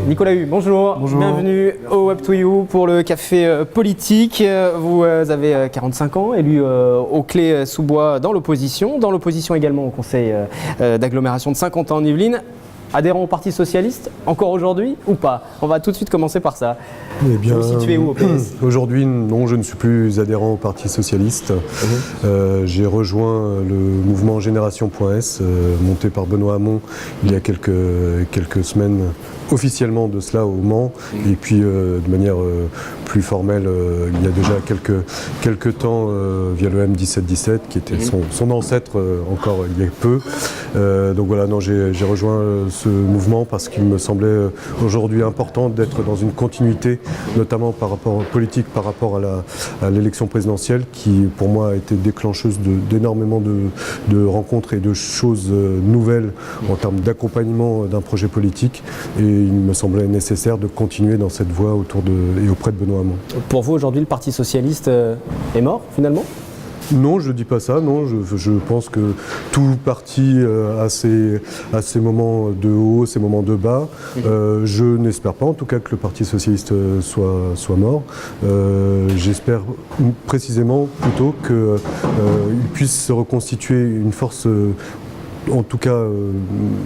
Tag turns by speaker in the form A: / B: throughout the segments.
A: Nicolas Hu, bonjour.
B: Bonjour.
A: Bienvenue au Web to You pour le café politique. Vous avez 45 ans, élu au Clé-sous-Bois dans l'opposition également au conseil d'agglomération de Saint-Quentin en Yvelines. Adhérent au Parti Socialiste, encore aujourd'hui ou pas? On va tout de suite commencer par ça.
B: Eh bien,
A: vous vous situez où au PS?
B: Aujourd'hui, non, je ne suis plus adhérent au Parti Socialiste. J'ai rejoint le mouvement Génération.s, monté par Benoît Hamon il y a quelques semaines, officiellement de cela au Mans, et puis de manière plus formelle il y a déjà quelques temps via le M1717 qui était son ancêtre encore il y a peu. Donc voilà, non, j'ai rejoint ce mouvement parce qu'il me semblait aujourd'hui important d'être dans une continuité, notamment par rapport politique, par rapport à l'élection présidentielle qui pour moi a été déclencheuse d'énormément de rencontres et de choses nouvelles en termes d'accompagnement d'un projet politique, et il me semblait nécessaire de continuer dans cette voie et auprès de Benoît Hamon.
A: Pour vous aujourd'hui le Parti Socialiste est mort finalement?
B: Non, je ne dis pas ça, non, je pense que tout parti a ses moments de haut, ses moments de bas. Je n'espère pas en tout cas que le Parti Socialiste soit mort. J'espère précisément plutôt qu'il puisse se reconstituer une force en tout cas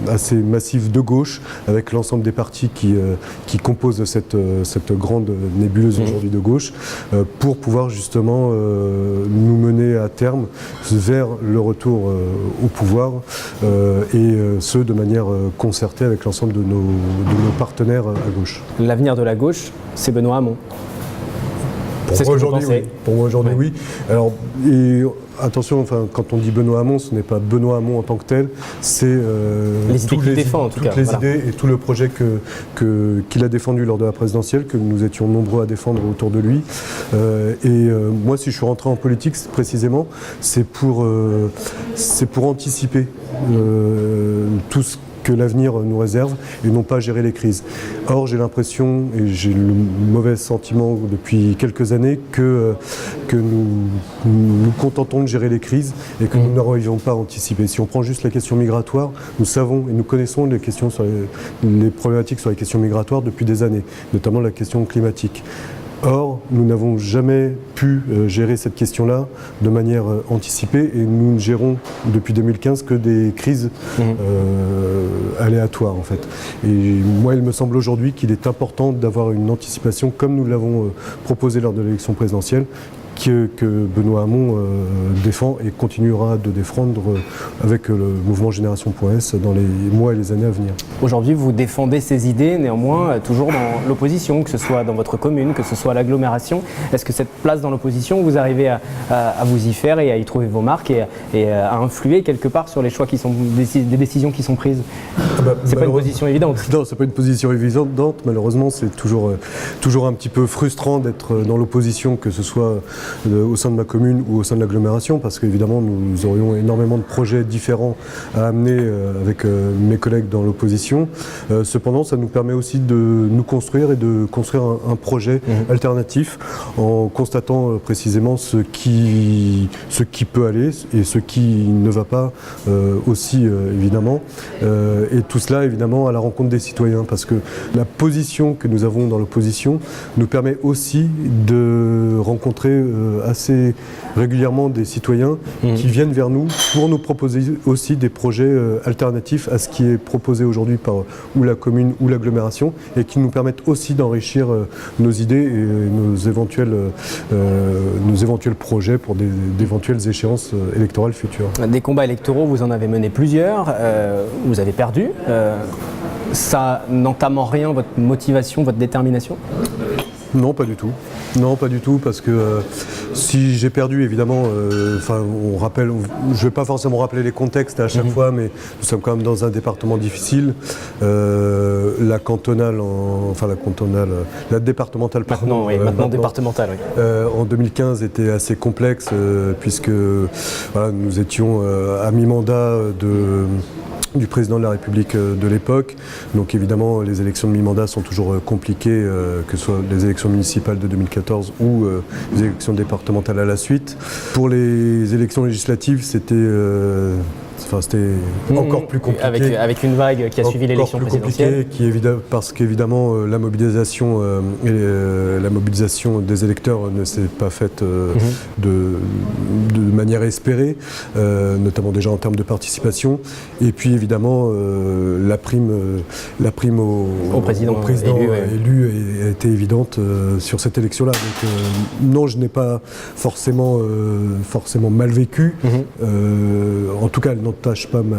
B: assez massive de gauche, avec l'ensemble des partis qui composent cette grande nébuleuse aujourd'hui de gauche, pour pouvoir justement nous mener à terme vers le retour au pouvoir, et ce de manière concertée avec l'ensemble de nos partenaires à gauche.
A: L'avenir de la gauche, c'est Benoît Hamon.
B: Pour moi aujourd'hui, oui. Pour moi aujourd'hui, oui. Alors, et attention, enfin, quand on dit Benoît Hamon, ce n'est pas Benoît Hamon en tant que tel, c'est toutes les idées et tout le projet qu'il a défendu lors de la présidentielle, que nous étions nombreux à défendre autour de lui. Moi, si je suis rentré en politique, précisément, c'est pour anticiper tout ce que l'avenir nous réserve et non pas gérer les crises. Or, j'ai l'impression, et j'ai le mauvais sentiment depuis quelques années, que nous nous contentons de gérer les crises et que nous n'arrivons pas à anticiper. Si on prend juste la question migratoire, nous savons et nous connaissons les problématiques sur les questions migratoires depuis des années, notamment la question climatique. Or, nous n'avons jamais pu gérer cette question-là de manière anticipée, et nous ne gérons depuis 2015 que des crises aléatoires en fait. Et moi, il me semble aujourd'hui qu'il est important d'avoir une anticipation comme nous l'avons proposé lors de l'élection présidentielle, que Benoît Hamon défend et continuera de défendre avec le mouvement Génération.s dans les mois et les années à venir.
A: Aujourd'hui, vous défendez ces idées, néanmoins, toujours dans l'opposition, que ce soit dans votre commune, que ce soit à l'agglomération. Est-ce que cette place dans l'opposition, vous arrivez à vous y faire et à y trouver vos marques et à influer quelque part sur les choix des décisions qui sont prises? C'est pas une position évidente.
B: Non, c'est pas une position évidente. Malheureusement, c'est toujours un petit peu frustrant d'être dans l'opposition, que ce soit au sein de ma commune ou au sein de l'agglomération, parce qu'évidemment nous aurions énormément de projets différents à amener avec mes collègues dans l'opposition. Cependant, ça nous permet aussi de nous construire et de construire un projet alternatif en constatant précisément ce qui peut aller et ce qui ne va pas aussi évidemment, et tout cela évidemment à la rencontre des citoyens, parce que la position que nous avons dans l'opposition nous permet aussi de rencontrer assez régulièrement des citoyens qui viennent vers nous pour nous proposer aussi des projets alternatifs à ce qui est proposé aujourd'hui par ou la commune ou l'agglomération, et qui nous permettent aussi d'enrichir nos idées et nos éventuels projets pour d'éventuelles échéances électorales futures.
A: Des combats électoraux, vous en avez mené plusieurs, vous avez perdu. Ça n'entame en rien votre motivation, votre détermination?
B: Non, pas du tout. Non, pas du tout, parce que si j'ai perdu, évidemment, on rappelle, je ne vais pas forcément rappeler les contextes à chaque fois, mais nous sommes quand même dans un département difficile. La départementale, pardon.
A: Maintenant départementale, oui.
B: En 2015 était assez complexe, puisque nous étions à mi-mandat du président de la République de l'époque. Donc évidemment, les élections de mi-mandat sont toujours compliquées, que ce soit les élections municipales de 2014 ou les élections départementales à la suite. Pour les élections législatives, c'était c'était encore plus compliqué.
A: Avec une vague qui a suivi l'élection présidentielle.
B: Parce qu'évidemment, la mobilisation des électeurs ne s'est pas faite de manière espérée, notamment déjà en termes de participation. Et puis évidemment, la prime au président élu a été évidente sur cette élection-là. Donc non, je n'ai pas forcément mal vécu. En tout cas, elle n'entache pas ma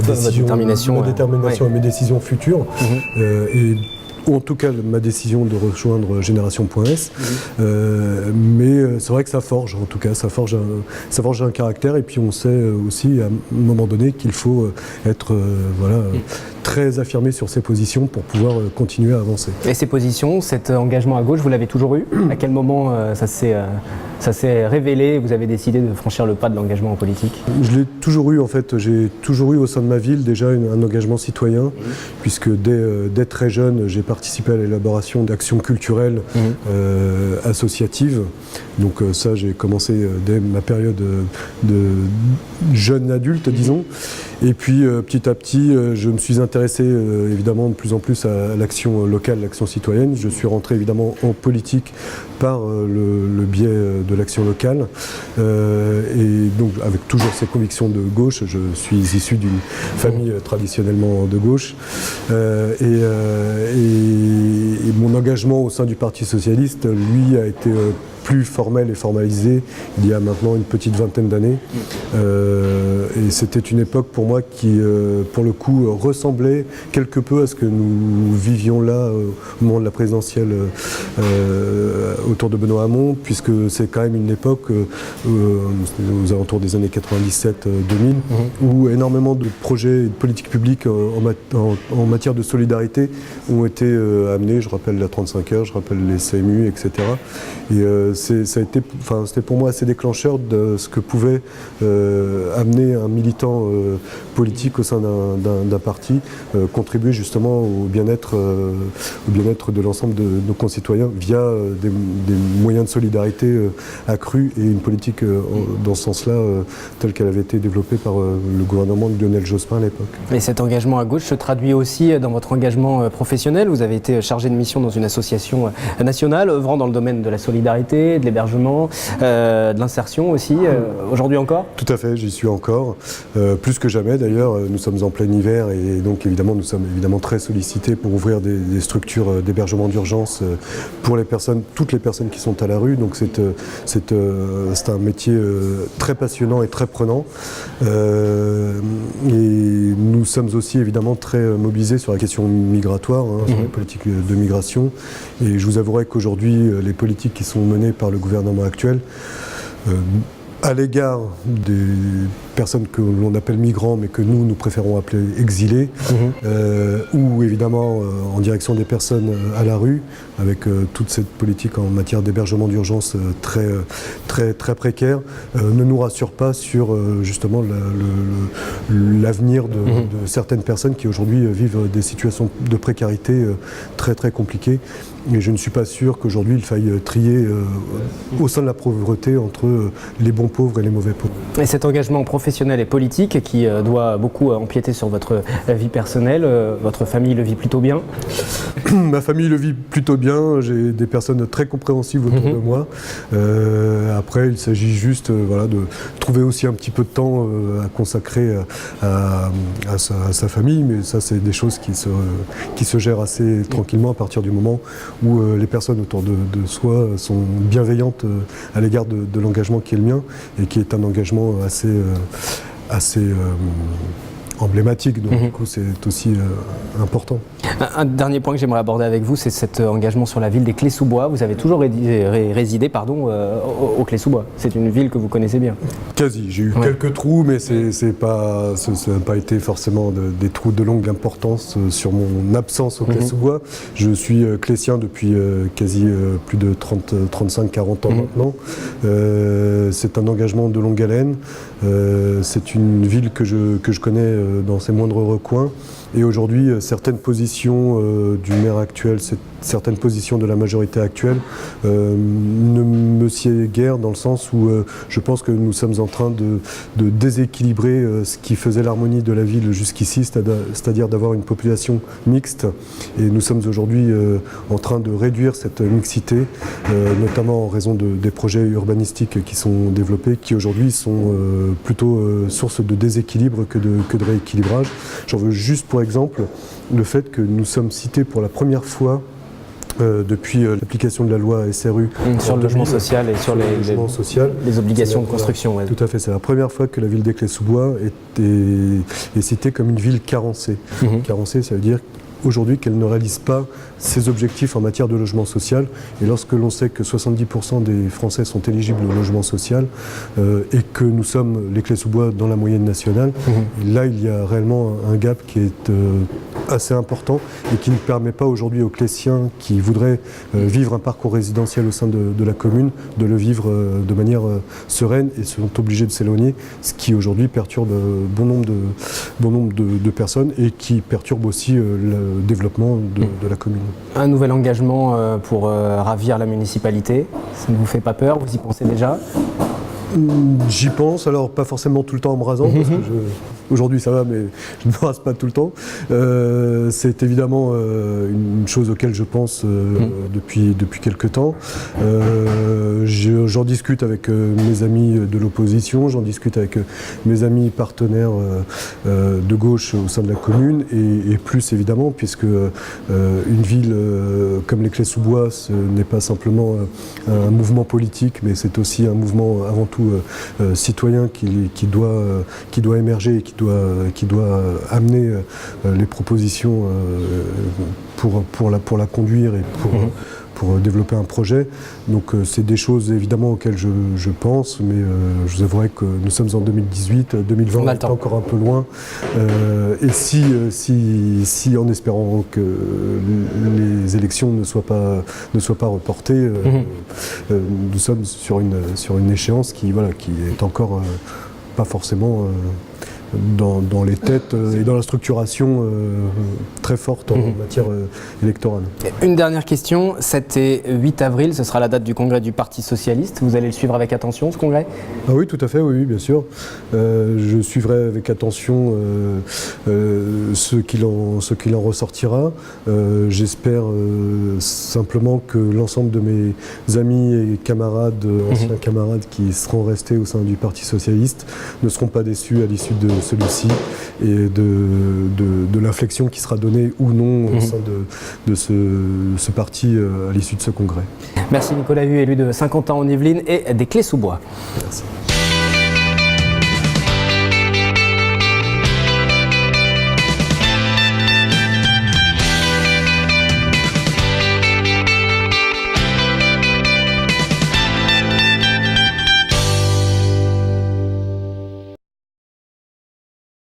B: détermination et mes décisions futures. Ou en tout cas ma décision de rejoindre Génération.s. Mais c'est vrai que ça forge, en tout cas, ça forge un caractère, et puis on sait aussi à un moment donné qu'il faut être très affirmé sur ses positions pour pouvoir continuer à avancer.
A: Et ces positions, cet engagement à gauche, vous l'avez toujours eu? À quel moment ça s'est révélé, vous avez décidé de franchir le pas de l'engagement en politique?
B: Je l'ai toujours eu, en fait. J'ai toujours eu au sein de ma ville déjà un engagement citoyen, puisque dès très jeune, j'ai participé à l'élaboration d'actions culturelles associatives. Donc ça, j'ai commencé dès ma période de jeune adulte, disons. Et puis petit à petit, je me suis intéressé évidemment de plus en plus à l'action locale, l'action citoyenne. Je suis rentré évidemment en politique par le biais de l'action locale. Et donc avec toujours ces convictions de gauche, je suis issu d'une famille traditionnellement de gauche. Et mon engagement au sein du Parti socialiste, lui, a été plus formel et formalisé il y a maintenant une petite vingtaine d'années. Et c'était une époque pour moi qui, pour le coup, ressemblait quelque peu à ce que nous vivions là au moment de la présidentielle autour de Benoît Hamon, puisque c'est quand même une époque aux alentours des années 97-2000 où énormément de projets et de politiques publiques en matière de solidarité ont été amenés. Je rappelle la 35 heures, je rappelle les CMU, etc. Et c'était pour moi assez déclencheur de ce que pouvait amener un militant politique au sein d'un parti, contribuer justement au bien-être de l'ensemble de nos concitoyens via des moyens de solidarité accrus et une politique dans ce sens-là telle qu'elle avait été développée par le gouvernement de Lionel Jospin à l'époque.
A: Et cet engagement à gauche se traduit aussi dans votre engagement professionnel. Vous avez été chargé de mission dans une association nationale œuvrant dans le domaine de la solidarité, de l'hébergement, de l'insertion aussi, aujourd'hui encore?
B: Tout à fait, j'y suis encore, plus que jamais d'ailleurs. Nous sommes en plein hiver et donc évidemment nous sommes très sollicités pour ouvrir des structures d'hébergement d'urgence pour toutes les personnes qui sont à la rue. Donc c'est un métier très passionnant et très prenant. Et nous sommes aussi évidemment très mobilisés sur la question migratoire, sur les politiques de migration. Et je vous avouerai qu'aujourd'hui, les politiques qui sont menées par le gouvernement actuel, à l'égard des personnes que l'on appelle migrants, mais que nous préférons appeler exilés, ou évidemment en direction des personnes à la rue, avec toute cette politique en matière d'hébergement d'urgence très précaire, ne nous rassure pas sur justement l'avenir de certaines personnes qui aujourd'hui vivent des situations de précarité très compliquées. Et je ne suis pas sûr qu'aujourd'hui il faille trier au sein de la pauvreté entre les bons pauvres et les mauvais pauvres.
A: Et cet engagement professionnel et politique qui doit beaucoup empiéter sur votre vie personnelle, votre famille le vit plutôt bien?
B: Ma famille le vit plutôt bien, j'ai des personnes très compréhensives autour de moi. Après, il s'agit juste de trouver aussi un petit peu de temps à consacrer à sa famille, mais ça c'est des choses qui se gèrent assez tranquillement à partir du moment où les personnes autour de soi sont bienveillantes à l'égard de l'engagement qui est le mien et qui est un engagement assez emblématique, donc du coup c'est aussi important.
A: Un dernier point que j'aimerais aborder avec vous, c'est cet engagement sur la ville des Clés-sous-Bois. Vous avez toujours résidé au Clés-sous-Bois. C'est une ville que vous connaissez bien.
B: Quasi. J'ai eu quelques trous, mais ça n'a pas été forcément des trous de longue importance sur mon absence au Clés-sous-Bois. Je suis clésien depuis quasi plus de 35-40 ans maintenant. C'est un engagement de longue haleine. C'est une ville que je connais dans ses moindres recoins. Et aujourd'hui, certaines positions du maire actuel, certaines positions de la majorité actuelle ne me sied guère, dans le sens où je pense que nous sommes en train de déséquilibrer ce qui faisait l'harmonie de la ville jusqu'ici, c'est-à-dire d'avoir une population mixte. Et nous sommes aujourd'hui en train de réduire cette mixité, notamment en raison des projets urbanistiques qui sont développés, qui aujourd'hui sont plutôt source de déséquilibre que de rééquilibrage. J'en veux juste pour exemple le fait que nous sommes cités pour la première fois depuis l'application de la loi SRU
A: sur le logement social et sur les obligations de construction.
B: Ouais. Tout à fait, c'est la première fois que la ville d'Éclès-sous-Bois est citée comme une ville carencée. Carencée, ça veut dire aujourd'hui qu'elle ne réalise pas ses objectifs en matière de logement social. Et lorsque l'on sait que 70% des Français sont éligibles au logement social et que nous sommes l'Éclès-sous-Bois dans la moyenne nationale, là il y a réellement un gap qui est assez important et qui ne permet pas aujourd'hui aux Clésiens qui voudraient vivre un parcours résidentiel au sein de la commune de le vivre de manière sereine et sont obligés de s'éloigner, ce qui aujourd'hui perturbe bon nombre de personnes et qui perturbe aussi le développement de la commune.
A: Un nouvel engagement pour ravir la municipalité, ça ne vous fait pas peur? Vous y pensez déjà?
B: J'y pense, alors pas forcément tout le temps en me rasant, parce que aujourd'hui ça va, mais je ne me rase pas tout le temps. C'est évidemment une chose auquel je pense depuis quelques temps. J'en discute avec mes amis de l'opposition, j'en discute avec mes amis partenaires de gauche au sein de la commune, et plus évidemment, puisque une ville comme l'Éclès-sous-Bois, ce n'est pas simplement un mouvement politique, mais c'est aussi un mouvement avant tout citoyen qui doit émerger et qui doit amener les propositions pour la conduire et pour développer un projet. Donc c'est des choses évidemment auxquelles je pense, mais je vous avouerai que nous sommes en 2018, 2020 est encore un peu loin. Et si en espérant que les élections ne soient pas reportées, nous sommes sur une échéance qui est encore pas forcément dans les têtes et dans la structuration très forte en matière électorale.
A: Une dernière question, 7 et 8 avril, ce sera la date du congrès du Parti Socialiste. Vous allez le suivre avec attention, ce congrès?
B: Ah oui, tout à fait, oui, bien sûr. Je suivrai avec attention ce qu'il en ressortira. J'espère simplement que l'ensemble de mes amis et camarades, anciens camarades qui seront restés au sein du Parti Socialiste ne seront pas déçus à l'issue de celui-ci et de l'inflexion qui sera donnée ou non au sein de ce parti à l'issue de ce congrès.
A: Merci Nicolas Hu, élu de Saint-Quentin-en-Yvelines et d'Éclès-sous-Bois.
B: Merci.